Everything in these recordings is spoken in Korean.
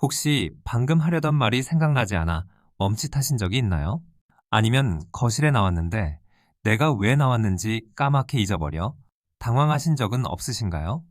혹시 방금 하려던 말이 생각나지 않아 멈칫하신 적이 있나요? 아니면 거실에 나왔는데 내가 왜 나왔는지 까맣게 잊어버려 당황하신 적은 없으신가요?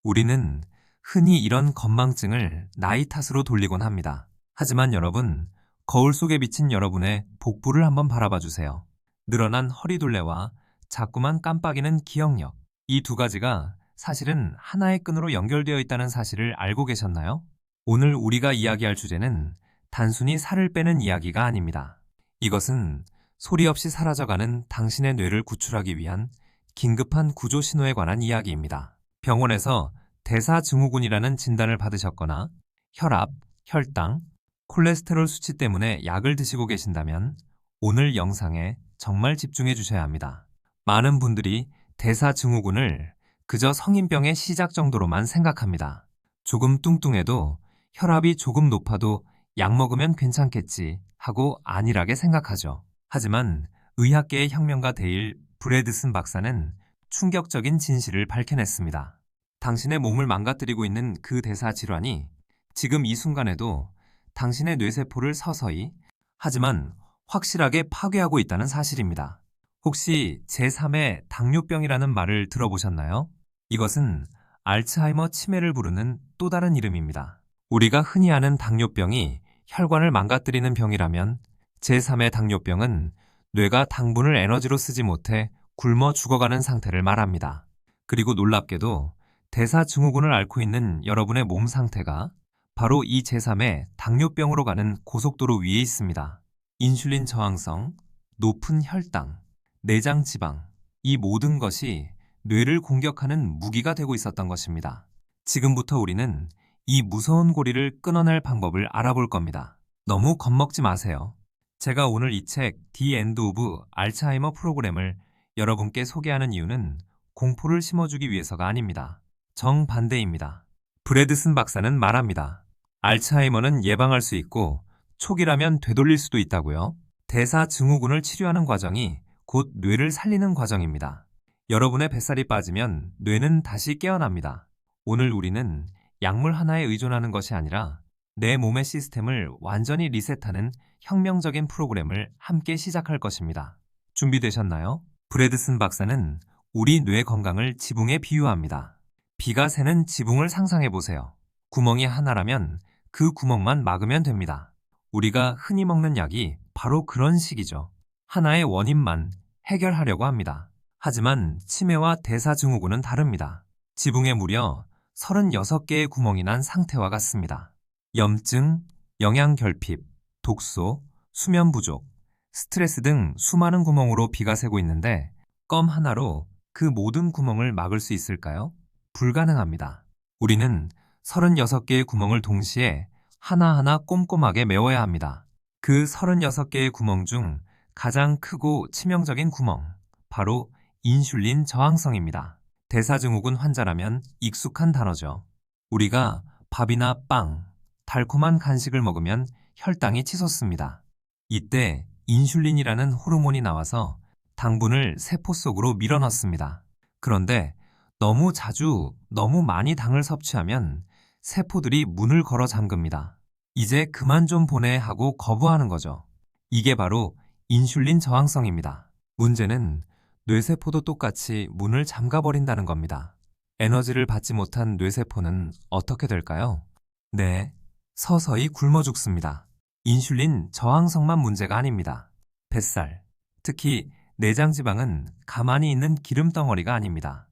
우리는 흔히 이런 건망증을 나이 탓으로 돌리곤 합니다. 하지만 여러분, 거울 속에 비친 여러분의 복부를 한번 바라봐 주세요. 늘어난 허리둘레와 자꾸만 깜빡이는 기억력, 이 두 가지가 사실은 하나의 끈으로 연결되어 있다는 사실을 알고 계셨나요? 오늘 우리가 이야기할 주제는 단순히 살을 빼는 이야기가 아닙니다. 이것은 소리 없이 사라져가는 당신의 뇌를 구출하기 위한 긴급한 구조 신호에 관한 이야기입니다. 병원에서 대사증후군이라는 진단을 받으셨거나 혈압, 혈당, 콜레스테롤 수치 때문에 약을 드시고 계신다면 오늘 영상에 정말 집중해 주셔야 합니다. 많은 분들이 대사증후군을 그저 성인병의 시작 정도로만 생각합니다. 조금 뚱뚱해도 혈압이 조금 높아도 약 먹으면 괜찮겠지 하고 안일하게 생각하죠. 하지만 의학계의 혁명가 데일 브래드슨 박사는 충격적인 진실을 밝혀냈습니다. 당신의 몸을 망가뜨리고 있는 그 대사 질환이 지금 이 순간에도 당신의 뇌세포를 서서히 하지만 확실하게 파괴하고 있다는 사실입니다. 혹시 제3의 당뇨병이라는 말을 들어보셨나요? 이것은 알츠하이머 치매를 부르는 또 다른 이름입니다. 우리가 흔히 아는 당뇨병이 혈관을 망가뜨리는 병이라면 제3의 당뇨병은 뇌가 당분을 에너지로 쓰지 못해 굶어 죽어가는 상태를 말합니다. 그리고 놀랍게도 대사증후군을 앓고 있는 여러분의 몸 상태가 바로 이 제3의 당뇨병으로 가는 고속도로 위에 있습니다. 인슐린 저항성, 높은 혈당, 내장 지방, 이 모든 것이 뇌를 공격하는 무기가 되고 있었던 것입니다. 지금부터 우리는 이 무서운 고리를 끊어낼 방법을 알아볼 겁니다. 너무 겁먹지 마세요. 제가 오늘 이 책 The End of Alzheimer 프로그램을 여러분께 소개하는 이유는 공포를 심어주기 위해서가 아닙니다. 정반대입니다. 브래드슨 박사는 말합니다. 알츠하이머는 예방할 수 있고 초기라면 되돌릴 수도 있다고요. 대사증후군을 치료하는 과정이 곧 뇌를 살리는 과정입니다. 여러분의 뱃살이 빠지면 뇌는 다시 깨어납니다. 오늘 우리는 약물 하나에 의존하는 것이 아니라 내 몸의 시스템을 완전히 리셋하는 혁명적인 프로그램을 함께 시작할 것입니다. 준비되셨나요? 브래드슨 박사는 우리 뇌 건강을 지붕에 비유합니다. 비가 새는 지붕을 상상해 보세요. 구멍이 하나라면 그 구멍만 막으면 됩니다. 우리가 흔히 먹는 약이 바로 그런 식이죠. 하나의 원인만 해결하려고 합니다. 하지만 치매와 대사증후군은 다릅니다. 지붕에 무려 36개의 구멍이 난 상태와 같습니다. 염증, 영양결핍, 독소, 수면 부족, 스트레스 등 수많은 구멍으로 비가 새고 있는데 껌 하나로 그 모든 구멍을 막을 수 있을까요? 불가능합니다. 우리는 36개의 구멍을 동시에 하나하나 꼼꼼하게 메워야 합니다. 그 36개의 구멍 중 가장 크고 치명적인 구멍, 바로 인슐린 저항성입니다. 대사증후군 환자라면 익숙한 단어죠. 우리가 밥이나 빵, 달콤한 간식을 먹으면 혈당이 치솟습니다. 이때 인슐린이라는 호르몬이 나와서 당분을 세포 속으로 밀어넣습니다. 그런데 너무 자주, 너무 많이 당을 섭취하면 세포들이 문을 걸어 잠깁니다. 이제 그만 좀 보내 하고 거부하는 거죠. 이게 바로 인슐린 저항성입니다. 문제는 뇌세포도 똑같이 문을 잠가버린다는 겁니다. 에너지를 받지 못한 뇌세포는 어떻게 될까요? 네, 서서히 굶어 죽습니다. 인슐린 저항성만 문제가 아닙니다. 뱃살, 특히 내장지방은 가만히 있는 기름덩어리가 아닙니다.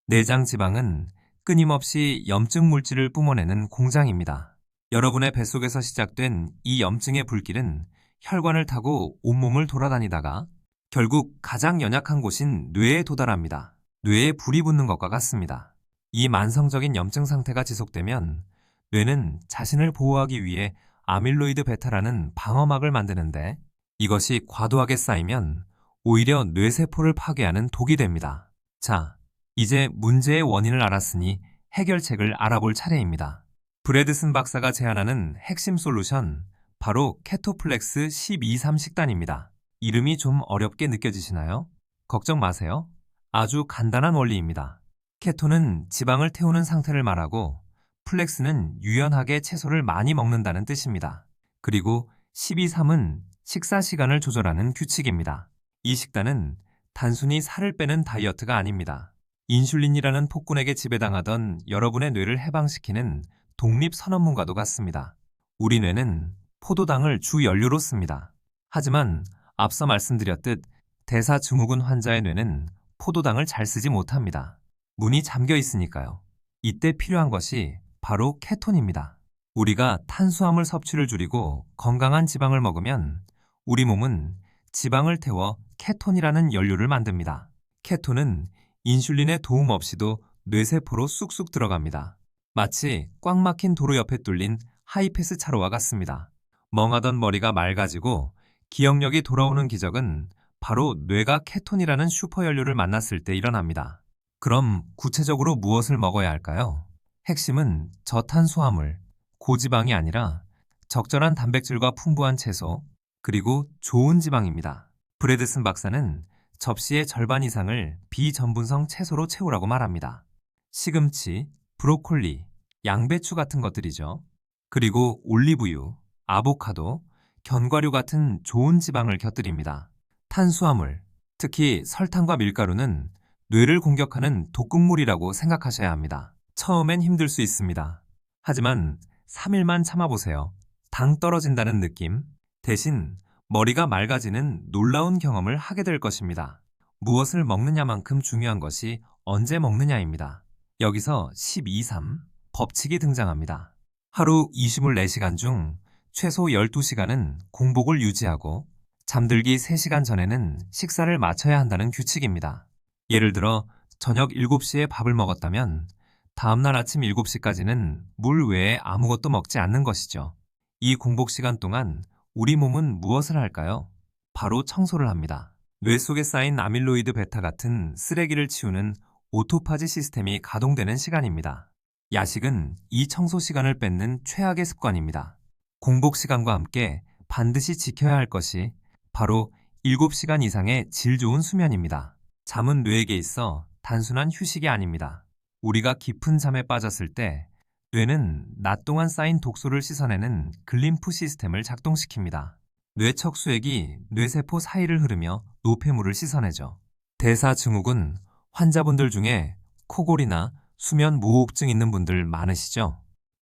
내장지방은 끊임없이 염증 물질을 뿜어내는 공장입니다. 여러분의 뱃속에서 시작된 이 염증의 불길은 혈관을 타고 온몸을 돌아다니다가 결국 가장 연약한 곳인 뇌에 도달합니다. 뇌에 불이 붙는 것과 같습니다. 이 만성적인 염증 상태가 지속되면 뇌는 자신을 보호하기 위해 아밀로이드 베타라는 방어막을 만드는데 이것이 과도하게 쌓이면 오히려 뇌세포를 파괴하는 독이 됩니다. 자, 이제 문제의 원인을 알았으니 해결책을 알아볼 차례입니다. 브래드슨 박사가 제안하는 핵심 솔루션, 바로 케토플렉스 12-3 식단입니다. 이름이 좀 어렵게 느껴지시나요? 걱정 마세요. 아주 간단한 원리입니다. 케토는 지방을 태우는 상태를 말하고 플렉스는 유연하게 채소를 많이 먹는다는 뜻입니다. 그리고 12.3은 식사 시간을 조절하는 규칙입니다. 이 식단은 단순히 살을 빼는 다이어트가 아닙니다. 인슐린이라는 폭군에게 지배당하던 여러분의 뇌를 해방시키는 독립선언문과도 같습니다. 우리 뇌는 포도당을 주 연료로 씁니다. 하지만 앞서 말씀드렸듯 대사증후군 환자의 뇌는 포도당을 잘 쓰지 못합니다. 문이 잠겨 있으니까요. 이때 필요한 것이 바로 케톤입니다. 우리가 탄수화물 섭취를 줄이고 건강한 지방을 먹으면 우리 몸은 지방을 태워 케톤이라는 연료를 만듭니다. 케톤은 인슐린의 도움 없이도 뇌세포로 쑥쑥 들어갑니다. 마치 꽉 막힌 도로 옆에 뚫린 하이패스 차로와 같습니다. 멍하던 머리가 맑아지고 기억력이 돌아오는 기적은 바로 뇌가 케톤이라는 슈퍼연료를 만났을 때 일어납니다. 그럼 구체적으로 무엇을 먹어야 할까요? 핵심은 저탄수화물, 고지방이 아니라 적절한 단백질과 풍부한 채소, 그리고 좋은 지방입니다. 브래드슨 박사는 접시의 절반 이상을 비전분성 채소로 채우라고 말합니다. 시금치, 브로콜리, 양배추 같은 것들이죠. 그리고 올리브유, 아보카도, 견과류 같은 좋은 지방을 곁들입니다. 탄수화물, 특히 설탕과 밀가루는 뇌를 공격하는 독극물이라고 생각하셔야 합니다. 처음엔 힘들 수 있습니다. 하지만 3일만 참아보세요. 당 떨어진다는 느낌, 대신 머리가 맑아지는 놀라운 경험을 하게 될 것입니다. 무엇을 먹느냐만큼 중요한 것이 언제 먹느냐입니다. 여기서 12.3 법칙이 등장합니다. 하루 24시간 중 최소 12시간은 공복을 유지하고 잠들기 3시간 전에는 식사를 마쳐야 한다는 규칙입니다. 예를 들어 저녁 7시에 밥을 먹었다면 다음날 아침 7시까지는 물 외에 아무것도 먹지 않는 것이죠. 이 공복 시간 동안 우리 몸은 무엇을 할까요? 바로 청소를 합니다. 뇌 속에 쌓인 아밀로이드 베타 같은 쓰레기를 치우는 오토파지 시스템이 가동되는 시간입니다. 야식은 이 청소 시간을 뺏는 최악의 습관입니다. 공복 시간과 함께 반드시 지켜야 할 것이 바로 7시간 이상의 질 좋은 수면입니다. 잠은 뇌에게 있어 단순한 휴식이 아닙니다. 우리가 깊은 잠에 빠졌을 때 뇌는 낮 동안 쌓인 독소를 씻어내는 글림프 시스템을 작동시킵니다. 뇌 척수액이 뇌세포 사이를 흐르며 노폐물을 씻어내죠. 대사증후군 환자분들 중에 코골이나 수면 무호흡증 있는 분들 많으시죠?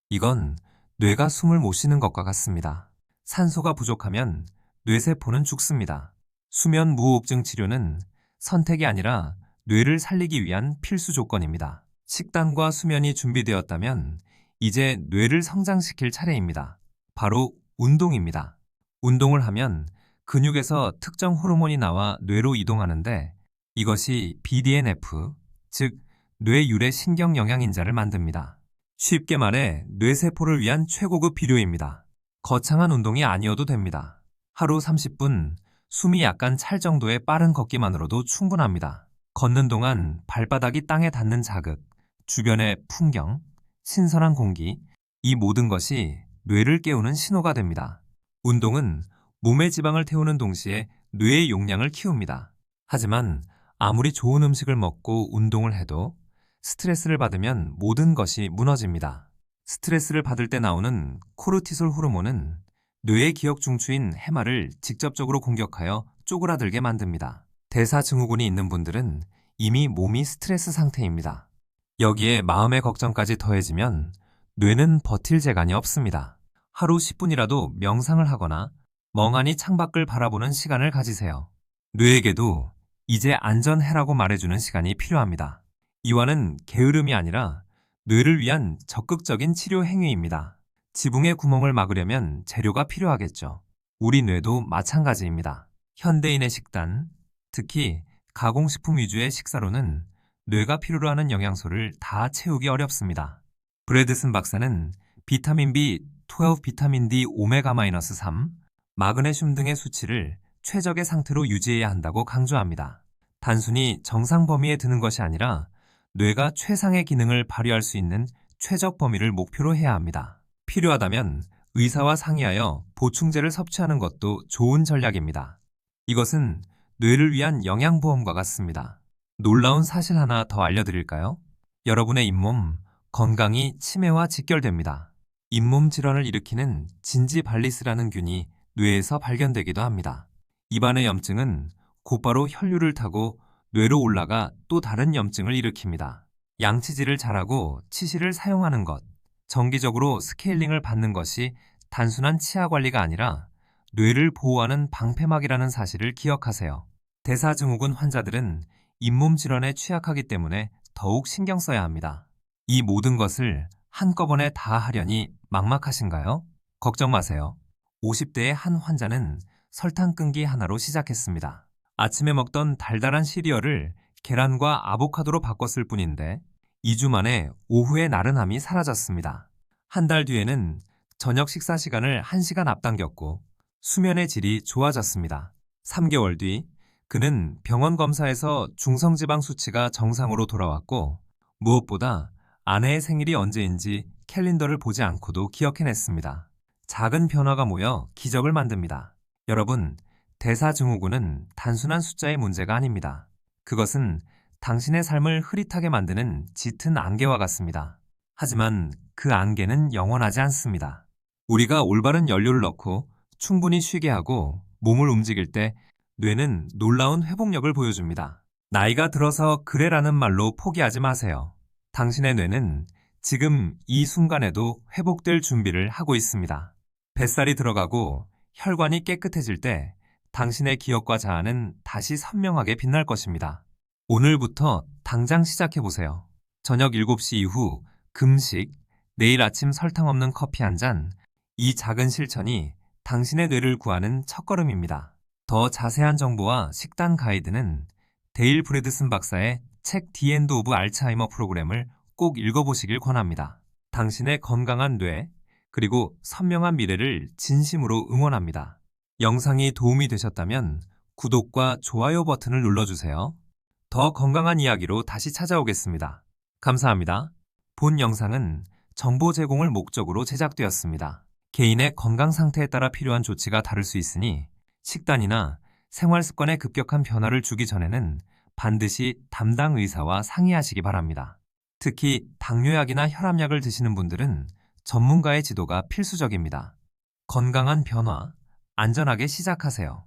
이건 뇌가 숨을 못 쉬는 것과 같습니다. 산소가 부족하면 뇌세포는 죽습니다. 수면 무호흡증 치료는 선택이 아니라 뇌를 살리기 위한 필수 조건입니다. 식단과 수면이 준비되었다면 이제 뇌를 성장시킬 차례입니다. 바로 운동입니다. 운동을 하면 근육에서 특정 호르몬이 나와 뇌로 이동하는데 이것이 BDNF, 즉 뇌유래 신경 영양인자를 만듭니다. 쉽게 말해 뇌세포를 위한 최고급 비료입니다. 거창한 운동이 아니어도 됩니다. 하루 30분, 숨이 약간 찰 정도의 빠른 걷기만으로도 충분합니다. 걷는 동안 발바닥이 땅에 닿는 자극, 주변의 풍경, 신선한 공기, 이 모든 것이 뇌를 깨우는 신호가 됩니다. 운동은 몸의 지방을 태우는 동시에 뇌의 용량을 키웁니다. 하지만 아무리 좋은 음식을 먹고 운동을 해도 스트레스를 받으면 모든 것이 무너집니다. 스트레스를 받을 때 나오는 코르티솔 호르몬은 뇌의 기억 중추인 해마를 직접적으로 공격하여 쪼그라들게 만듭니다. 대사증후군이 있는 분들은 이미 몸이 스트레스 상태입니다. 여기에 마음의 걱정까지 더해지면 뇌는 버틸 재간이 없습니다. 하루 10분이라도 명상을 하거나 멍하니 창밖을 바라보는 시간을 가지세요. 뇌에게도 이제 안전해라고 말해주는 시간이 필요합니다. 이와는 게으름이 아니라 뇌를 위한 적극적인 치료 행위입니다. 지붕의 구멍을 막으려면 재료가 필요하겠죠. 우리 뇌도 마찬가지입니다. 현대인의 식단, 특히 가공식품 위주의 식사로는 뇌가 필요로 하는 영양소를 다 채우기 어렵습니다. 브래드슨 박사는 비타민 B, 12 비타민 D, 오메가-3, 마그네슘 등의 수치를 최적의 상태로 유지해야 한다고 강조합니다. 단순히 정상 범위에 드는 것이 아니라 뇌가 최상의 기능을 발휘할 수 있는 최적 범위를 목표로 해야 합니다. 필요하다면 의사와 상의하여 보충제를 섭취하는 것도 좋은 전략입니다. 이것은 뇌를 위한 영양보험과 같습니다. 놀라운 사실 하나 더 알려드릴까요? 여러분의 잇몸, 건강이 치매와 직결됩니다. 잇몸 질환을 일으키는 진지발리스라는 균이 뇌에서 발견되기도 합니다. 입안의 염증은 곧바로 혈류를 타고 뇌로 올라가 또 다른 염증을 일으킵니다. 양치질을 잘하고 치실을 사용하는 것, 정기적으로 스케일링을 받는 것이 단순한 치아 관리가 아니라 뇌를 보호하는 방패막이라는 사실을 기억하세요. 대사증후군 환자들은 잇몸 질환에 취약하기 때문에 더욱 신경 써야 합니다. 이 모든 것을 한꺼번에 다 하려니 막막하신가요? 걱정 마세요. 50대의 한 환자는 설탕 끊기 하나로 시작했습니다. 아침에 먹던 달달한 시리얼을 계란과 아보카도로 바꿨을 뿐인데 2주 만에 오후의 나른함이 사라졌습니다. 한 달 뒤에는 저녁 식사 시간을 1시간 앞당겼고 수면의 질이 좋아졌습니다. 3개월 뒤 그는 병원 검사에서 중성지방 수치가 정상으로 돌아왔고 무엇보다 아내의 생일이 언제인지 캘린더를 보지 않고도 기억해냈습니다. 작은 변화가 모여 기적을 만듭니다. 여러분, 대사증후군은 단순한 숫자의 문제가 아닙니다. 그것은 당신의 삶을 흐릿하게 만드는 짙은 안개와 같습니다. 하지만 그 안개는 영원하지 않습니다. 우리가 올바른 연료를 넣고 충분히 쉬게 하고 몸을 움직일 때 뇌는 놀라운 회복력을 보여줍니다. 나이가 들어서 그래라는 말로 포기하지 마세요. 당신의 뇌는 지금 이 순간에도 회복될 준비를 하고 있습니다. 뱃살이 들어가고 혈관이 깨끗해질 때 당신의 기억과 자아는 다시 선명하게 빛날 것입니다. 오늘부터 당장 시작해보세요. 저녁 7시 이후 금식, 내일 아침 설탕 없는 커피 한 잔, 이 작은 실천이 당신의 뇌를 구하는 첫걸음입니다. 더 자세한 정보와 식단 가이드는 데일 브래드슨 박사의 책 디 엔드 오브 알츠하이머 프로그램을 꼭 읽어보시길 권합니다. 당신의 건강한 뇌, 그리고 선명한 미래를 진심으로 응원합니다. 영상이 도움이 되셨다면 구독과 좋아요 버튼을 눌러주세요. 더 건강한 이야기로 다시 찾아오겠습니다. 감사합니다. 본 영상은 정보 제공을 목적으로 제작되었습니다. 개인의 건강 상태에 따라 필요한 조치가 다를 수 있으니 식단이나 생활 습관에 급격한 변화를 주기 전에는 반드시 담당 의사와 상의하시기 바랍니다. 특히 당뇨약이나 혈압약을 드시는 분들은 전문가의 지도가 필수적입니다. 건강한 변화, 안전하게 시작하세요.